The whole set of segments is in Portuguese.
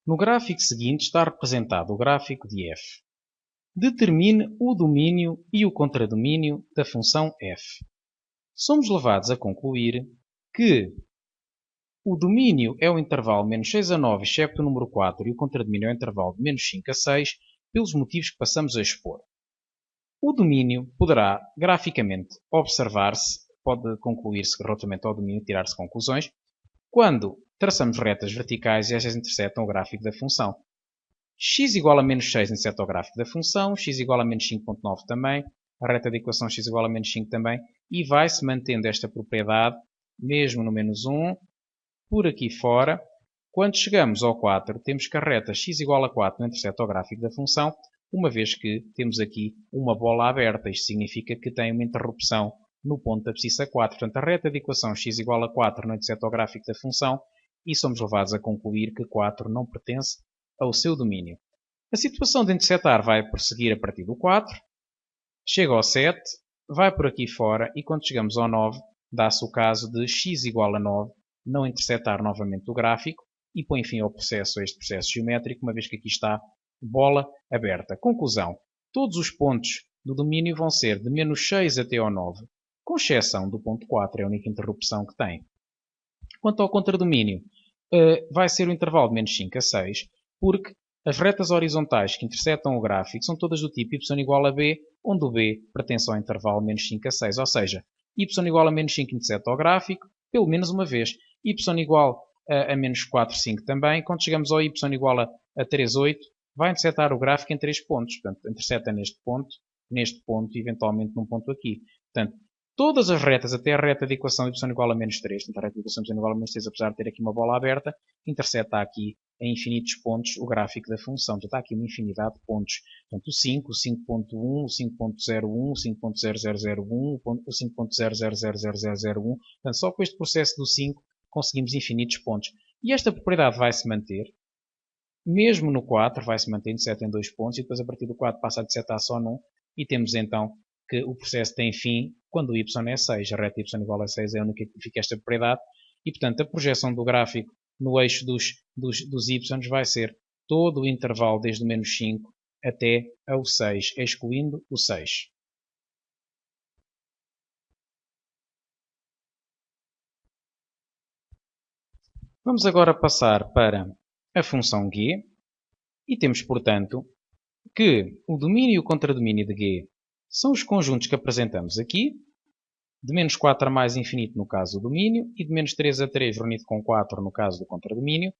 No gráfico seguinte está representado o gráfico de f. Determine o domínio e o contradomínio da função f. Somos levados a concluir que o domínio é o intervalo menos 6 a 9, excepto o número 4, e o contradomínio é o intervalo de menos 5 a 6, pelos motivos que passamos a expor. O domínio poderá, graficamente, observar-se, pode concluir-se relativamente ao domínio, tirar-se conclusões, quando traçamos retas verticais e estas interceptam o gráfico da função. X igual a menos 6 intercepta o gráfico da função, x igual a menos 5.9 também, a reta de equação x igual a menos 5 também, e vai-se mantendo esta propriedade, mesmo no menos 1, por aqui fora. Quando chegamos ao 4, temos que a reta x igual a 4 não intercepta o gráfico da função, uma vez que temos aqui uma bola aberta. Isto significa que tem uma interrupção no ponto da abscissa 4. Portanto, a reta de equação x igual a 4 não intercepta o gráfico da função e somos levados a concluir que 4 não pertence ao seu domínio. A situação de interceptar vai prosseguir a partir do 4, chega ao 7, vai por aqui fora e quando chegamos ao 9, dá-se o caso de x igual a 9 não interceptar novamente o gráfico e põe fim ao processo, a este processo geométrico, uma vez que aqui está bola aberta. Conclusão. Todos os pontos do domínio vão ser de menos 6 até ao 9, com exceção do ponto 4, é a única interrupção que tem. Quanto ao contradomínio, vai ser o intervalo de menos 5 a 6, porque as retas horizontais que interceptam o gráfico são todas do tipo y igual a b, onde o b pertence ao intervalo menos 5 a 6, ou seja, y igual a menos 5 intercepta o gráfico, pelo menos uma vez, y igual a menos 4, 5 também, quando chegamos ao y igual a 3, 8, vai interceptar o gráfico em 3 pontos, portanto, intercepta neste ponto e eventualmente num ponto aqui. Portanto, todas as retas, até a reta de equação y igual a menos 3, portanto, a reta de equação y igual a menos 3, apesar de ter aqui uma bola aberta, intercepta aqui em infinitos pontos o gráfico da função. Portanto, há aqui uma infinidade de pontos. Portanto, o 5, o 5.1, o 5.01, o 5.0001, o 5.000001. Portanto, só com este processo do 5 conseguimos infinitos pontos. E esta propriedade vai se manter. Mesmo no 4 vai se manter intercepta em 2 pontos e depois a partir do 4 passa a interceptar só num e temos então que o processo tem fim quando o y é 6. A reta y igual a 6 é a única que fica esta propriedade e, portanto, a projeção do gráfico no eixo dos y vai ser todo o intervalo desde o menos 5 até ao 6, excluindo o 6. Vamos agora passar para a função g e temos, portanto, que o domínio e o contradomínio de g são os conjuntos que apresentamos aqui, de menos 4 a mais infinito no caso do domínio e de menos 3 a 3 reunido com 4 no caso do contradomínio,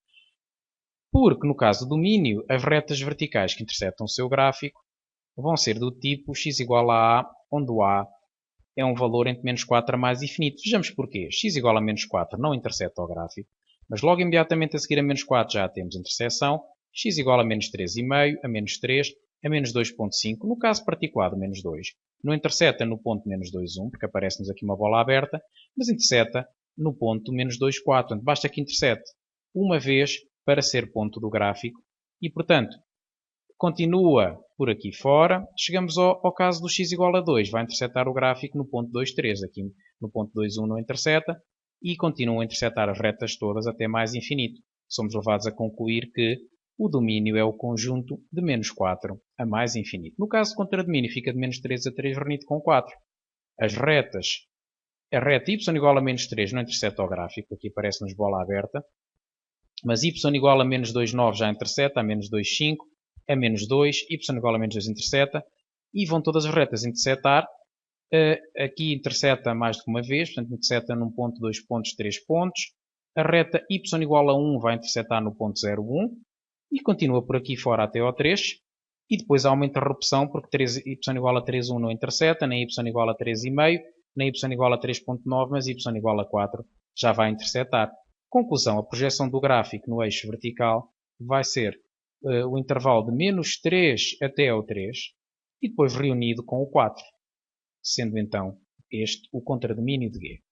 porque no caso do domínio as retas verticais que interceptam o seu gráfico vão ser do tipo x igual a a, onde o a é um valor entre menos 4 a mais infinito. Vejamos porquê. X igual a menos 4 não intercepta o gráfico, mas logo imediatamente a seguir a menos 4 já temos interseção. X igual a menos 3,5, a menos 3, a menos 2,5. No caso particular do menos 2, não intercepta no ponto menos 2,1, porque aparece-nos aqui uma bola aberta, mas intercepta no ponto menos 2,4. Portanto, basta que intercepte uma vez para ser ponto do gráfico e, portanto, continua por aqui fora. Chegamos ao caso do x igual a 2. Vai interceptar o gráfico no ponto 2,3. Aqui no ponto 2,1 não intercepta e continua a interceptar as retas todas até mais infinito. Somos levados a concluir que o domínio é o conjunto de menos 4 a mais infinito. No caso do contradomínio fica de menos 3 a 3 reunido com 4. As retas, a reta y igual a menos 3 não intercepta o gráfico, aqui aparece-nos bola aberta, mas y igual a menos 2,9 já intercepta, a menos 2,5, a menos 2, y igual a menos 2 intercepta, e vão todas as retas interceptar. Aqui intercepta mais do que uma vez, portanto intercepta num ponto, 2 pontos, 3 pontos. A reta y igual a 1 vai interceptar no ponto 0,1 e continua por aqui fora até ao 3. E depois há uma interrupção porque y igual a 3,1 não intercepta, nem y igual a 3,5, nem y igual a 3,9, mas y igual a 4 já vai interceptar. Conclusão, a projeção do gráfico no eixo vertical vai ser o intervalo de menos 3 até ao 3 e depois reunido com o 4, sendo então este o contradomínio de g.